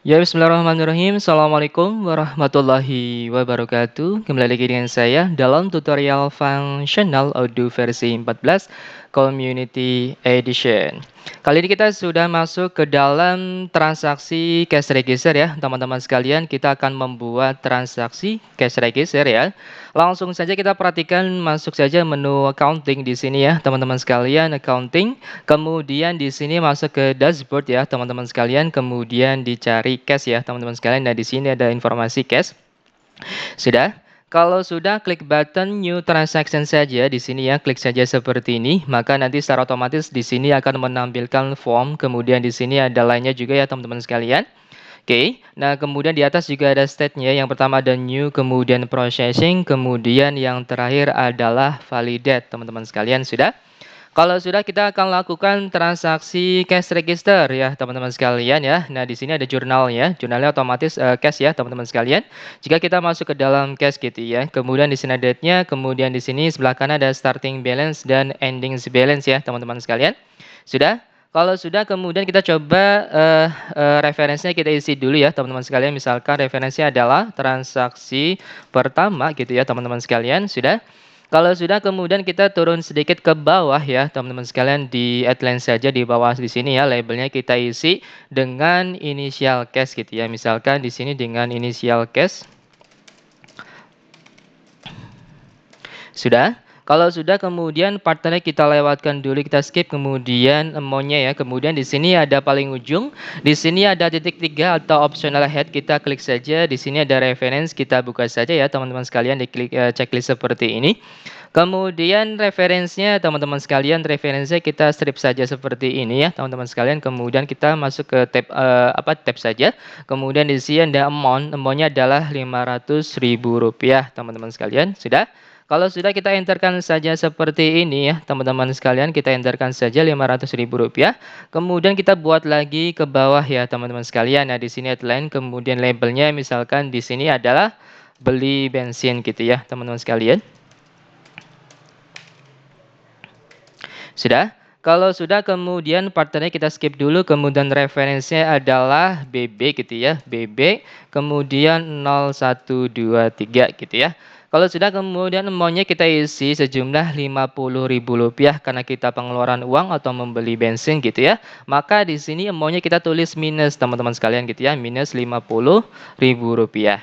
Ya, bismillahirrahmanirrahim. Assalamualaikum warahmatullahi wabarakatuh. Kembali lagi dengan saya dalam tutorial functional audio versi 14 Community Edition. Kali ini kita sudah masuk ke dalam transaksi cash register ya, teman-teman sekalian. Kita akan membuat transaksi cash register ya. Langsung saja kita perhatikan, masuk saja menu accounting di sini ya, teman-teman sekalian, accounting. Kemudian di sini masuk ke dashboard ya, teman-teman sekalian. Kemudian dicari cash ya, teman-teman sekalian. Nah, di sini ada informasi cash. Sudah? Kalau sudah, klik button New Transaction saja di sini ya, klik saja seperti ini, maka nanti secara otomatis di sini akan menampilkan form, kemudian di sini ada lainnya juga ya teman-teman sekalian. Oke, nah kemudian di atas juga ada state-nya, yang pertama ada new, kemudian processing, kemudian yang terakhir adalah validate, teman-teman sekalian, sudah? Kalau sudah, kita akan lakukan transaksi cash register ya teman-teman sekalian ya. Nah, di sini ada jurnalnya, jurnalnya otomatis cash ya teman-teman sekalian. Jika kita masuk ke dalam cash gitu ya, kemudian di sini ada date-nya, kemudian di sini sebelah kanan ada starting balance dan ending balance ya teman-teman sekalian. Sudah? Kalau sudah, kemudian kita coba referensinya kita isi dulu ya teman-teman sekalian. Misalkan referensinya adalah transaksi pertama gitu ya teman-teman sekalian. Sudah? Kalau sudah, kemudian kita turun sedikit ke bawah ya teman-teman sekalian, di outline saja di bawah di sini ya, labelnya kita isi dengan initial cash gitu ya. Misalkan di sini dengan initial cash. Sudah? Kalau sudah, kemudian partnernya kita lewatkan dulu, kita skip, kemudian amount-nya ya. Kemudian di sini ada paling ujung, di sini ada titik 3 atau optional head, kita klik saja. Di sini ada reference, kita buka saja ya teman-teman sekalian, diklik checklist seperti ini. Kemudian referensinya teman-teman sekalian, referensinya kita strip saja seperti ini ya teman-teman sekalian. Kemudian kita masuk ke tab tab saja. Kemudian di sini ada amount, amount-nya adalah Rp500.000 teman-teman sekalian. Sudah? Kalau sudah, kita enterkan saja seperti ini ya teman-teman sekalian, kita enterkan saja Rp500.000. Kemudian kita buat lagi ke bawah ya teman-teman sekalian. Nah, di sini headline, kemudian labelnya misalkan di sini adalah beli bensin gitu ya teman-teman sekalian. Sudah? Kalau sudah, kemudian partnernya kita skip dulu, kemudian referensinya adalah BB gitu ya, BB, kemudian 0123 gitu ya. Kalau sudah, kemudian amount-nya kita isi sejumlah Rp50.000 karena kita pengeluaran uang atau membeli bensin gitu ya. Maka di sini amount-nya kita tulis minus teman-teman sekalian gitu ya, minus Rp50.000.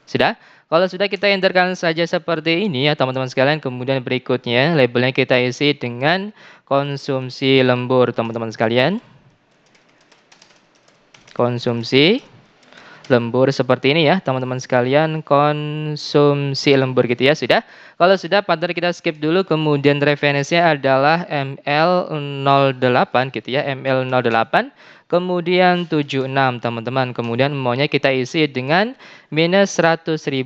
Sudah? Kalau sudah, kita enterkan saja seperti ini ya teman-teman sekalian. Kemudian berikutnya labelnya kita isi dengan konsumsi lembur teman-teman sekalian. Konsumsi lembur seperti ini ya teman-teman sekalian, konsumsi lembur gitu ya. Sudah? Kalau sudah, partner kita skip dulu, kemudian referensinya adalah ML08 gitu ya, ML08, kemudian 76 teman-teman. Kemudian maunya kita isi dengan minus Rp100.000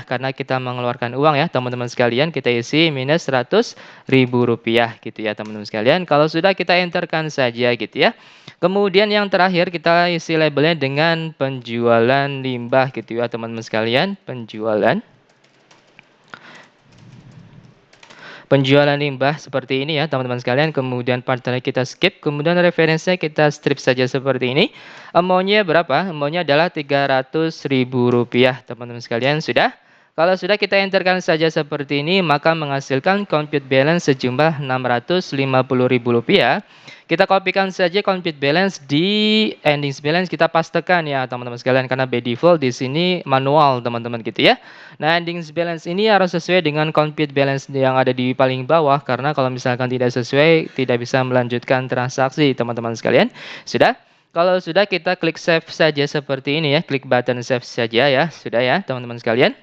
karena kita mengeluarkan uang ya teman-teman sekalian, kita isi minus Rp100.000 gitu ya teman-teman sekalian. Kalau sudah, kita enterkan saja gitu ya. Kemudian yang terakhir kita isi labelnya dengan penjualan limbah gitu ya teman-teman sekalian, penjualan limbah seperti ini ya teman-teman sekalian. Kemudian partner kita skip, kemudian referensinya kita strip saja seperti ini. Amount-nya berapa? Amount-nya adalah Rp300.000 teman-teman sekalian. Sudah? Kalau sudah, kita enterkan saja seperti ini, maka menghasilkan compute balance sejumlah Rp650.000. Kita kopikan saja compute balance di ending balance, kita pastekan ya teman-teman sekalian, karena by default di sini manual teman-teman gitu ya. Nah, ending balance ini harus sesuai dengan compute balance yang ada di paling bawah, karena kalau misalkan tidak sesuai, tidak bisa melanjutkan transaksi teman-teman sekalian. Sudah? Kalau sudah, kita klik save saja seperti ini ya, klik button save saja ya. Sudah ya teman-teman sekalian.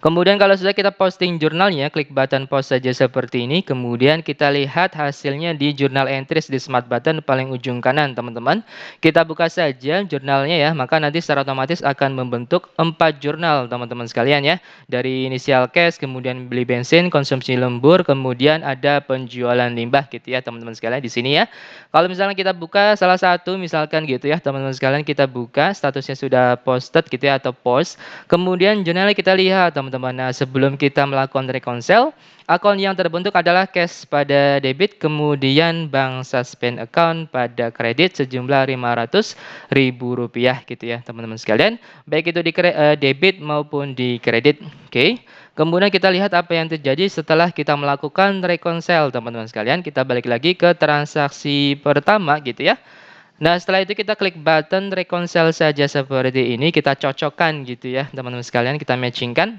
Kemudian kalau sudah, kita posting jurnalnya, klik button post saja seperti ini. Kemudian kita lihat hasilnya di jurnal entries di smart button paling ujung kanan teman-teman. Kita buka saja jurnalnya ya, maka nanti secara otomatis akan membentuk 4 jurnal teman-teman sekalian ya. Dari initial cash, kemudian beli bensin, konsumsi lembur, kemudian ada penjualan limbah gitu ya teman-teman sekalian di sini ya. Kalau misalnya kita buka salah satu misalkan gitu ya teman-teman sekalian, kita buka statusnya sudah posted gitu ya atau post. Kemudian jurnalnya kita lihat lihat teman-teman. Nah, sebelum kita melakukan reconcile, akun yang terbentuk adalah cash pada debit, kemudian bank suspend account pada kredit sejumlah Rp500.000 gitu ya, teman-teman sekalian. Baik itu di debit maupun di kredit. Oke. Kemudian kita lihat apa yang terjadi setelah kita melakukan reconcile, teman-teman sekalian. Kita balik lagi ke transaksi pertama gitu ya. Nah, setelah itu kita klik button reconcile saja seperti ini, kita cocokkan gitu ya, teman-teman sekalian, kita matchingkan.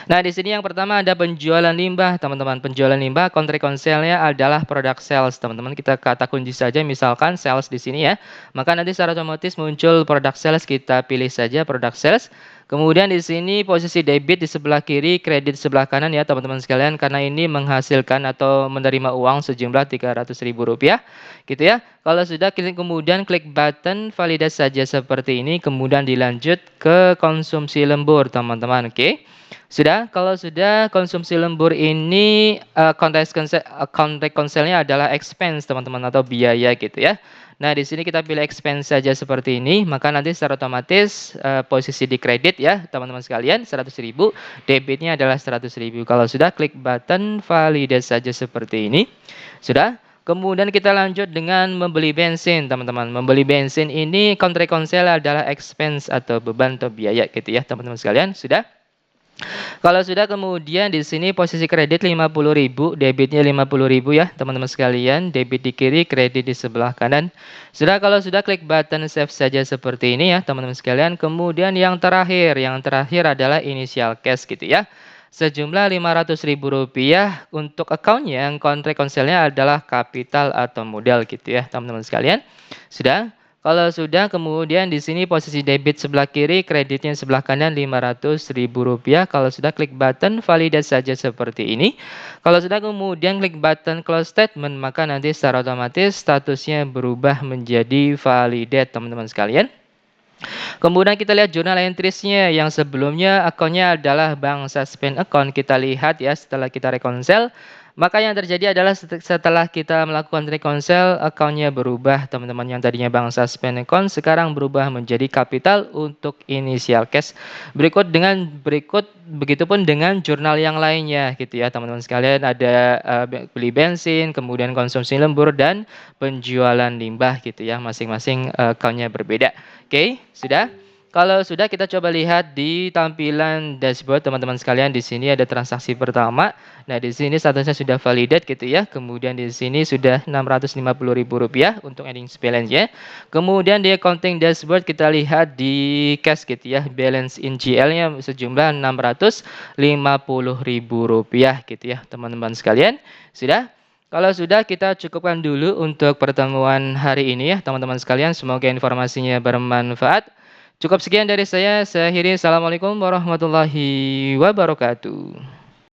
Nah, di sini yang pertama ada penjualan limbah, teman-teman. Penjualan limbah, country consale-nya adalah produk sales, teman-teman. Kita kata kunci saja, misalkan sales di sini ya. Maka nanti secara otomatis muncul produk sales, kita pilih saja produk sales. Kemudian di sini posisi debit di sebelah kiri, kredit di sebelah kanan ya, teman-teman sekalian. Karena ini menghasilkan atau menerima uang sejumlah Rp300.000, gitu ya. Kalau sudah, kemudian klik button validasi saja seperti ini. Kemudian dilanjut ke konsumsi lembur, teman-teman. Oke. Sudah, kalau sudah konsumsi lembur ini account reconcile-nya adalah expense teman-teman atau biaya gitu ya. Nah, di sini kita pilih expense saja seperti ini, maka nanti secara otomatis posisi di kredit ya, teman-teman sekalian 100.000, debitnya adalah 100.000. Kalau sudah klik button validate saja seperti ini. Sudah. Kemudian kita lanjut dengan membeli bensin, teman-teman. Membeli bensin ini account reconcile adalah expense atau beban atau biaya gitu ya, teman-teman sekalian. Sudah? Kalau sudah, kemudian di sini posisi kredit 50.000, debitnya 50.000 ya, teman-teman sekalian. Debit di kiri, kredit di sebelah kanan. Sudah, kalau sudah klik button save saja seperti ini ya, teman-teman sekalian. Kemudian yang terakhir adalah initial cash gitu ya. Sejumlah Rp500.000 untuk akunnya, yang kontrak konselnya adalah kapital atau modal gitu ya, teman-teman sekalian. Sudah? Kalau sudah, kemudian di sini posisi debit sebelah kiri, kreditnya sebelah kanan Rp500.000. Kalau sudah, klik button validate saja seperti ini. Kalau sudah, kemudian klik button close statement, maka nanti secara otomatis statusnya berubah menjadi validate, teman-teman sekalian. Kemudian kita lihat journal entries-nya, yang sebelumnya akunnya adalah bank suspend account. Kita lihat ya, setelah kita reconcile, maka yang terjadi adalah setelah kita melakukan reconcile, akunnya berubah, teman-teman. Yang tadinya bank suspend account sekarang berubah menjadi capital untuk initial cash. Begitupun dengan jurnal yang lainnya gitu ya, teman-teman sekalian. Ada beli bensin, kemudian konsumsi lembur, dan penjualan limbah gitu ya. Masing-masing akunnya berbeda. Oke, sudah? Kalau sudah, kita coba lihat di tampilan dashboard, teman-teman sekalian. Di sini ada transaksi pertama. Nah, di sini statusnya sudah validate gitu ya. Kemudian di sini sudah Rp650.000 untuk ending balance-nya. Kemudian di accounting dashboard kita lihat di cash gitu ya. Balance in GL-nya sejumlah Rp650.000 gitu ya, teman-teman sekalian. Sudah? Kalau sudah, kita cukupkan dulu untuk pertemuan hari ini ya, teman-teman sekalian. Semoga informasinya bermanfaat. Cukup sekian dari saya. Saya akhiri. Assalamualaikum warahmatullahi wabarakatuh.